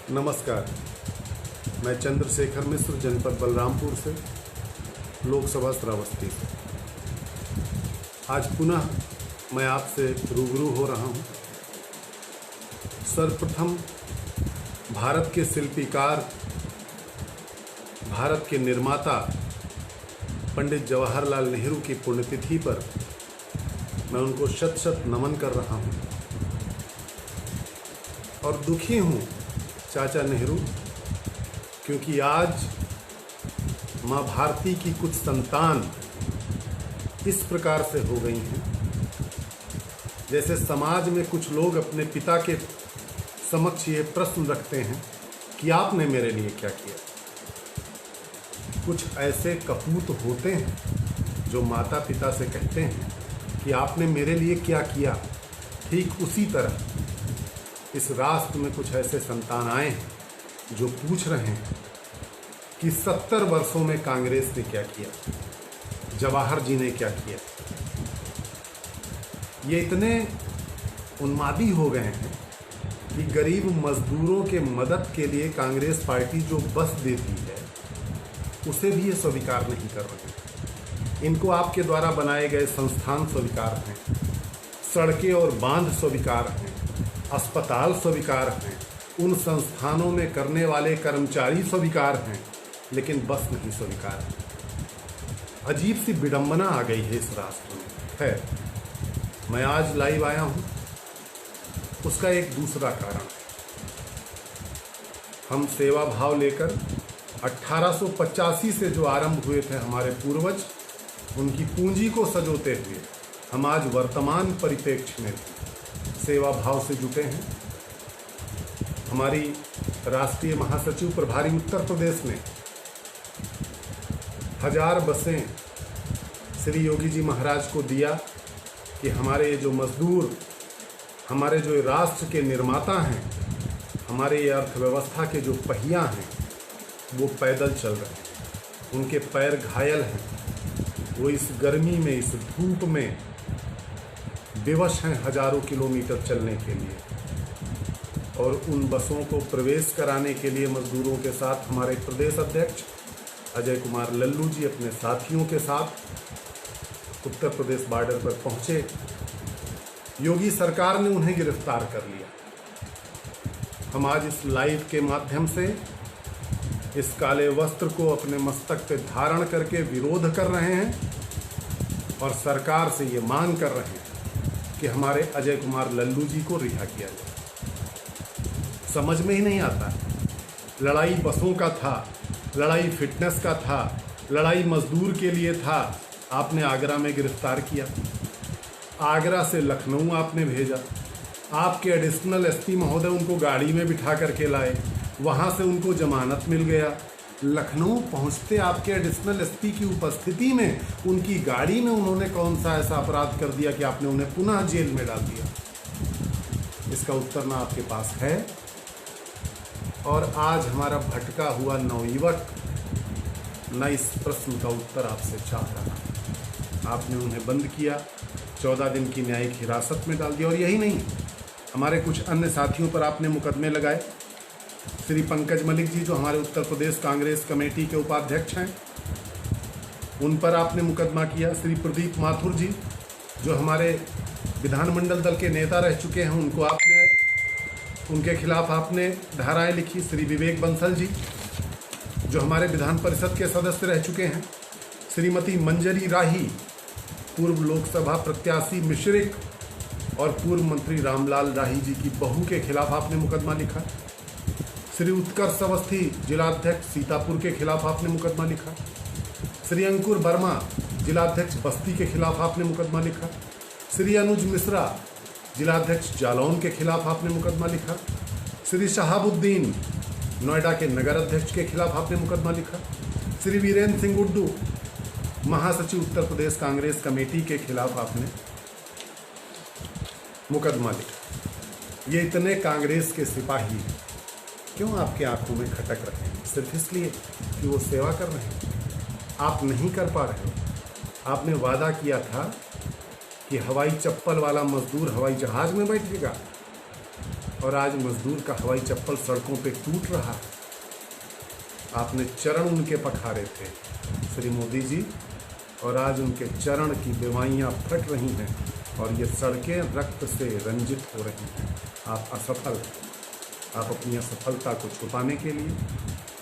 नमस्कार। मैं चंद्रशेखर मिश्र, जनपद बलरामपुर से, लोकसभा श्रावस्ती से। आज पुनः मैं आपसे रूबरू हो रहा हूँ। सर्वप्रथम भारत के शिल्पीकार, भारत के निर्माता पंडित जवाहरलाल नेहरू की पुण्यतिथि पर मैं उनको शत शत नमन कर रहा हूँ और दुखी हूँ चाचा नेहरू, क्योंकि आज माँ भारती की कुछ संतान इस प्रकार से हो गई हैं जैसे समाज में कुछ लोग अपने पिता के समक्ष ये प्रश्न रखते हैं कि आपने मेरे लिए क्या किया। कुछ ऐसे कपूत होते हैं जो माता पिता से कहते हैं कि आपने मेरे लिए क्या किया। ठीक उसी तरह इस राष्ट्र में कुछ ऐसे संतान आए हैं जो पूछ रहे हैं कि 70 वर्षों में कांग्रेस ने क्या किया, जवाहर जी ने क्या किया। ये इतने उन्मादी हो गए हैं कि गरीब मजदूरों के मदद के लिए कांग्रेस पार्टी जो बस देती है उसे भी ये स्वीकार नहीं कर रहे। इनको आपके द्वारा बनाए गए संस्थान स्वीकार हैं, सड़कें और बांध स्वीकार हैं, अस्पताल स्वीकार हैं, उन संस्थानों में करने वाले कर्मचारी स्वीकार हैं, लेकिन बस नहीं स्वीकार है। अजीब सी विडंबना आ गई है इस राष्ट्र में। है मैं आज लाइव आया हूँ, उसका एक दूसरा कारण है। हम सेवा भाव लेकर 1885 से जो आरंभ हुए थे हमारे पूर्वज, उनकी पूंजी को सजोते हुए हम आज वर्तमान परिप्रेक्ष्य में सेवा भाव से जुटे हैं। हमारी राष्ट्रीय महासचिव प्रभारी उत्तर प्रदेश ने 1000 बसें श्री योगी जी महाराज को दिया कि हमारे जो मजदूर, हमारे जो राष्ट्र के निर्माता हैं, हमारे ये अर्थव्यवस्था के जो पहिया हैं, वो पैदल चल रहे हैं, उनके पैर घायल हैं, वो इस गर्मी में, इस धूप में विवश हैं हजारों किलोमीटर चलने के लिए। और उन बसों को प्रवेश कराने के लिए मजदूरों के साथ हमारे प्रदेश अध्यक्ष अजय कुमार लल्लू जी अपने साथियों के साथ उत्तर प्रदेश बॉर्डर पर पहुंचे। योगी सरकार ने उन्हें गिरफ्तार कर लिया। हम आज इस लाइव के माध्यम से इस काले वस्त्र को अपने मस्तक पे धारण करके विरोध कर रहे हैं और सरकार से ये मांग कर रहे हैं कि हमारे अजय कुमार लल्लू जी को रिहा किया जाए। समझ में ही नहीं आता। लड़ाई बसों का था, लड़ाई फिटनेस का था, लड़ाई मजदूर के लिए था। आपने आगरा में गिरफ्तार किया, आगरा से लखनऊ आपने भेजा, आपके एडिशनल एसपी महोदय उनको गाड़ी में बिठा करके लाए, वहाँ से उनको जमानत मिल गया। लखनऊ पहुँचते आपके एडिशनल एसपी की उपस्थिति में उनकी गाड़ी में उन्होंने कौन सा ऐसा अपराध कर दिया कि आपने उन्हें पुनः जेल में डाल दिया? इसका उत्तर ना आपके पास है। और आज हमारा भटका हुआ नवयुवक न इस प्रश्न का उत्तर आपसे चाह रहा। आपने उन्हें बंद किया, 14 दिन की न्यायिक हिरासत में डाल दिया। और यही नहीं, हमारे कुछ अन्य साथियों पर आपने मुकदमे लगाए। श्री पंकज मलिक जी जो हमारे उत्तर प्रदेश कांग्रेस कमेटी के उपाध्यक्ष हैं, उन पर आपने मुकदमा किया। श्री प्रदीप माथुर जी जो हमारे विधानमंडल दल के नेता रह चुके हैं, उनके खिलाफ आपने धाराएं लिखी। श्री विवेक बंसल जी जो हमारे विधान परिषद के सदस्य रह चुके हैं। श्रीमती मंजरी राही पूर्व लोकसभा प्रत्याशी मिश्रिक और पूर्व मंत्री रामलाल राही जी की बहू के खिलाफ आपने मुकदमा लिखा। श्री उत्कर्ष अवस्थी जिलाध्यक्ष सीतापुर के खिलाफ आपने मुकदमा लिखा। श्री अंकुर वर्मा जिलाध्यक्ष बस्ती के खिलाफ आपने मुकदमा लिखा। श्री अनुज मिश्रा जिलाध्यक्ष जालौन के खिलाफ आपने मुकदमा लिखा। श्री शहाबुद्दीन नोएडा के नगर अध्यक्ष के खिलाफ आपने मुकदमा लिखा। श्री वीरेंद्र सिंह गुड्डू महासचिव उत्तर प्रदेश कांग्रेस कमेटी के खिलाफ आपने मुकदमा लिखा। ये इतने कांग्रेस के सिपाही क्यों आपके आंखों में खटक रहे हैं? सिर्फ इसलिए कि वो सेवा कर रहे हैं। आप नहीं कर पा रहे हो। आपने वादा किया था कि हवाई चप्पल वाला मजदूर हवाई जहाज में बैठेगा, और आज मजदूर का हवाई चप्पल सड़कों पे टूट रहा है। आपने चरण उनके पखारे थे श्री मोदी जी, और आज उनके चरण की बेवाइयाँ फट रही हैं और ये सड़कें रक्त से रंजित हो रही हैं। आप असफल हैं। आप अपनी असफलता को छुपाने के लिए,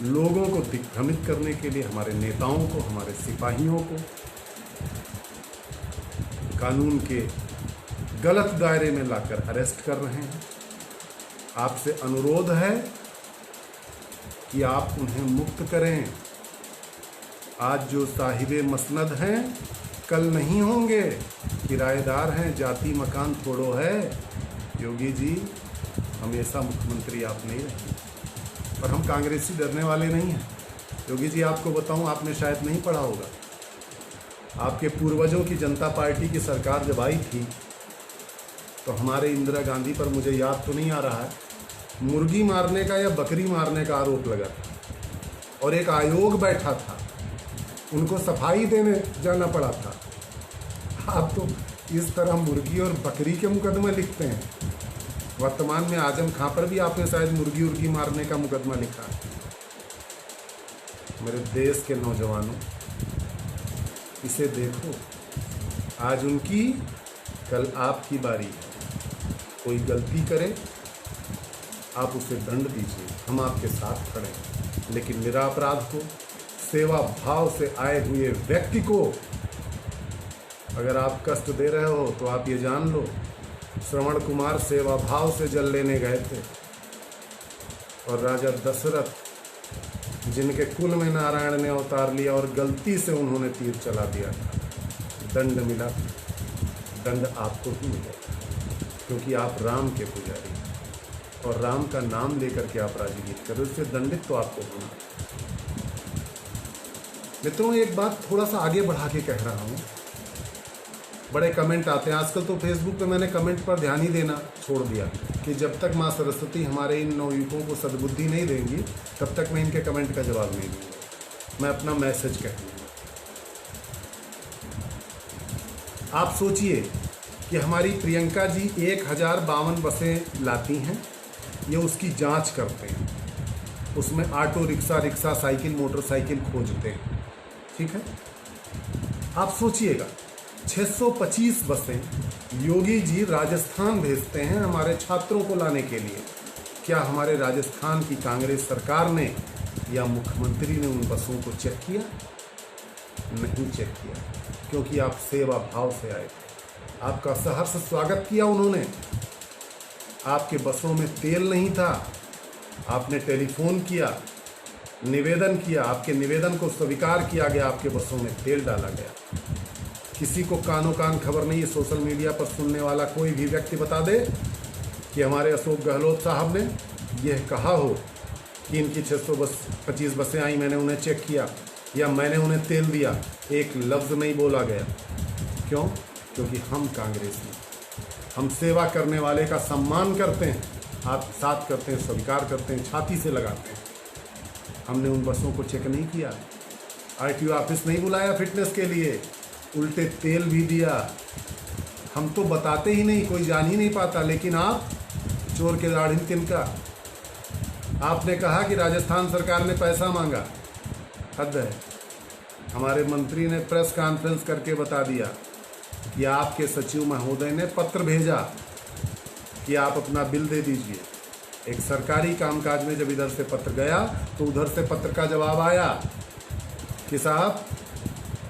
लोगों को दिग्भ्रमित करने के लिए, हमारे नेताओं को, हमारे सिपाहियों को कानून के गलत दायरे में लाकर अरेस्ट कर रहे हैं। आपसे अनुरोध है कि आप उन्हें मुक्त करें। आज जो साहिबे मसनद हैं कल नहीं होंगे, किराएदार हैं, जाति मकान थोड़ो है। योगी जी, हमेशा मुख्यमंत्री आप नहीं रहेंगे। और हम कांग्रेसी डरने वाले नहीं हैं। योगी जी, आपको बताऊं, आपने शायद नहीं पढ़ा होगा, आपके पूर्वजों की जनता पार्टी की सरकार जब आई थी तो हमारे इंदिरा गांधी पर, मुझे याद तो नहीं आ रहा है, मुर्गी मारने का या बकरी मारने का आरोप लगा था और एक आयोग बैठा था, उनको सफाई देने जाना पड़ा था। आप तो इस तरह मुर्गी और बकरी के मुकदमे लिखते हैं। वर्तमान में आजम खां पर भी आपने शायद मुर्गी उर्गी मारने का मुकदमा लिखा। मेरे देश के नौजवानों, इसे देखो, आज उनकी, कल आपकी बारी है। कोई गलती करे आप उसे दंड दीजिए, हम आपके साथ खड़े हैं, लेकिन निरापराध को, सेवा भाव से आए हुए व्यक्ति को अगर आप कष्ट दे रहे हो तो आप ये जान लो, श्रवण कुमार सेवा भाव से जल लेने गए थे और राजा दशरथ, जिनके कुल में नारायण ने अवतार लिया और गलती से उन्होंने तीर चला दिया था, दंड मिला। दंड आपको ही मिलेगा क्योंकि आप राम के पुजारी हैं और राम का नाम लेकर के आप राजनीति करो, इससे दंडित तो आपको होना। मित्रों, एक बात थोड़ा सा आगे बढ़ा के कह रहा हूँ। बड़े कमेंट आते हैं आजकल, तो फेसबुक पे मैंने कमेंट पर ध्यान ही देना छोड़ दिया कि जब तक माँ सरस्वती हमारे इन नवयुवकों को सद्बुद्धि नहीं देंगी तब तक मैं इनके कमेंट का जवाब नहीं दूंगा। मैं अपना मैसेज कह दूँगा। आप सोचिए कि हमारी प्रियंका जी 1052 बसें लाती हैं, ये उसकी जांच करते हैं, उसमें auto rickshaw, rickshaw, cycle, motorcycle खोजते हैं, ठीक है। आप सोचिएगा 625 बसें योगी जी राजस्थान भेजते हैं हमारे छात्रों को लाने के लिए। क्या हमारे राजस्थान की कांग्रेस सरकार ने या मुख्यमंत्री ने उन बसों को चेक किया? नहीं चेक किया, क्योंकि आप सेवा भाव से आए थे। आपका सहर्ष स्वागत किया उन्होंने। आपके बसों में तेल नहीं था, आपने टेलीफोन किया, निवेदन किया, आपके निवेदन को स्वीकार किया गया, आपके बसों में तेल डाला गया। किसी को कानो कान खबर नहीं है, सोशल मीडिया पर सुनने वाला कोई भी व्यक्ति बता दे कि हमारे अशोक गहलोत साहब ने यह कहा हो कि इनकी 625 बसें आई, मैंने उन्हें चेक किया या मैंने उन्हें तेल दिया। एक लफ्ज़ नहीं बोला गया। क्यों? क्योंकि हम कांग्रेसी, हम सेवा करने वाले का सम्मान करते हैं, हाथ साथ करते हैं, स्वीकार करते हैं, छाती से लगाते हैं। हमने उन बसों को चेक नहीं किया, आरटीओ ऑफिस नहीं बुलाया फिटनेस के लिए, उल्टे तेल भी दिया। हम तो बताते ही नहीं, कोई जान ही नहीं पाता, लेकिन आप चोर के दाढ़ी तिनका। आपने कहा कि राजस्थान सरकार ने पैसा मांगा, हद है। हमारे मंत्री ने प्रेस कॉन्फ्रेंस करके बता दिया कि आपके सचिव महोदय ने पत्र भेजा कि आप अपना बिल दे दीजिए। एक सरकारी कामकाज में जब इधर से पत्र गया तो उधर से पत्र का जवाब आया कि साहब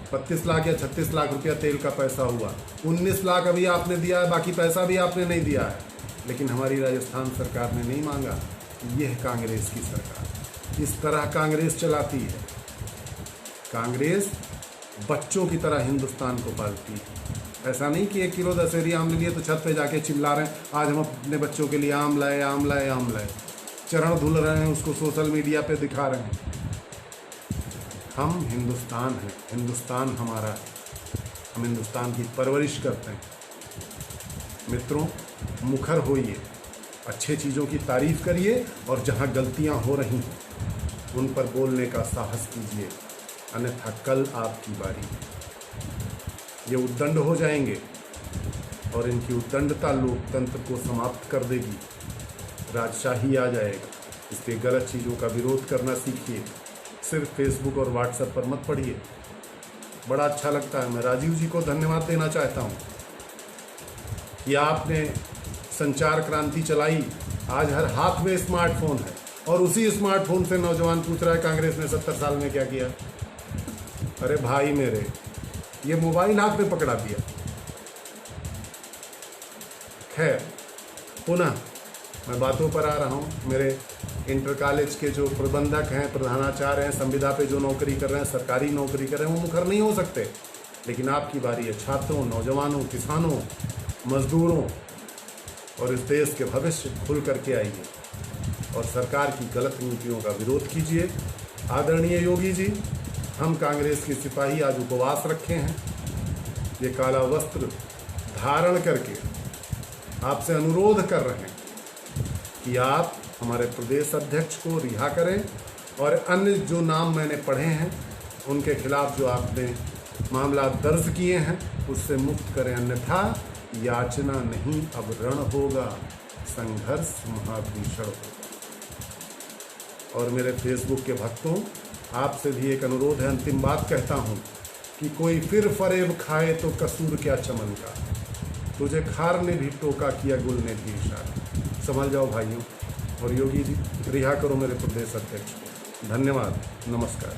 32 लाख या 36 लाख रुपया तेल का पैसा हुआ, 19 लाख अभी आपने दिया है, बाकी पैसा भी आपने नहीं दिया है। लेकिन हमारी राजस्थान सरकार ने नहीं मांगा। यह कांग्रेस की सरकार, इस तरह कांग्रेस चलाती है। कांग्रेस बच्चों की तरह हिंदुस्तान को पालती है। ऐसा नहीं कि 1 किलो दशहरी आम ले लिए तो छत पे जाके चिल्ला रहे हैं आज हम अपने बच्चों के लिए आम लाए, आम लाए, आम लाए, चरण धुल रहे हैं, उसको सोशल मीडिया पे दिखा रहे हैं। हम हिंदुस्तान हैं, हिंदुस्तान हमारा है, हम हिंदुस्तान की परवरिश करते हैं। मित्रों, मुखर होइए, अच्छे चीज़ों की तारीफ करिए और जहाँ गलतियाँ हो रही हैं उन पर बोलने का साहस कीजिए, अन्यथा कल आपकी बारी है। ये उद्दंड हो जाएंगे और इनकी उद्दंडता लोकतंत्र को समाप्त कर देगी। राजशाही आ जाएगा। इसलिए गलत चीज़ों का विरोध करना सीखिए, सिर्फ फेसबुक और व्हाट्सएप पर मत पढ़िए। बड़ा अच्छा लगता है, मैं राजीव जी को धन्यवाद देना चाहता हूँ कि आपने संचार क्रांति चलाई। आज हर हाथ में स्मार्टफोन है और उसी स्मार्टफोन से नौजवान पूछ रहा है कांग्रेस ने 70 साल में क्या किया। अरे भाई मेरे, ये मोबाइल हाथ में पकड़ा दिया। खैर, पुनः मैं बातों पर आ रहा हूँ। मेरे इंटर कॉलेज के जो प्रबंधक हैं, प्रधानाचार्य हैं, संविदा पे जो नौकरी कर रहे हैं, सरकारी नौकरी कर रहे हैं, वो मुखर नहीं हो सकते, लेकिन आपकी बारी है छात्रों, नौजवानों, किसानों, मजदूरों और इस देश के भविष्य खुल करके आइए और सरकार की गलत नीतियों का विरोध कीजिए। आदरणीय योगी जी, हम कांग्रेस के सिपाही आज उपवास रखे हैं, ये काला वस्त्र धारण करके आपसे अनुरोध कर रहे हैं कि आप हमारे प्रदेश अध्यक्ष को रिहा करें और अन्य जो नाम मैंने पढ़े हैं उनके खिलाफ जो आपने मामला दर्ज किए हैं उससे मुक्त करें, अन्यथा याचना नहीं अब रण होगा, संघर्ष महाभीषण होगा। और मेरे फेसबुक के भक्तों, आपसे भी एक अनुरोध है, अंतिम बात कहता हूँ कि कोई फिर फरेब खाए तो कसूर क्या चमन का, तुझे खार ने भी टोका किया गुल ने भी इशारा। समझ जाओ भाइयों। और योगी जी, रिहा करो मेरे प्रदेश अध्यक्ष को। धन्यवाद, नमस्कार।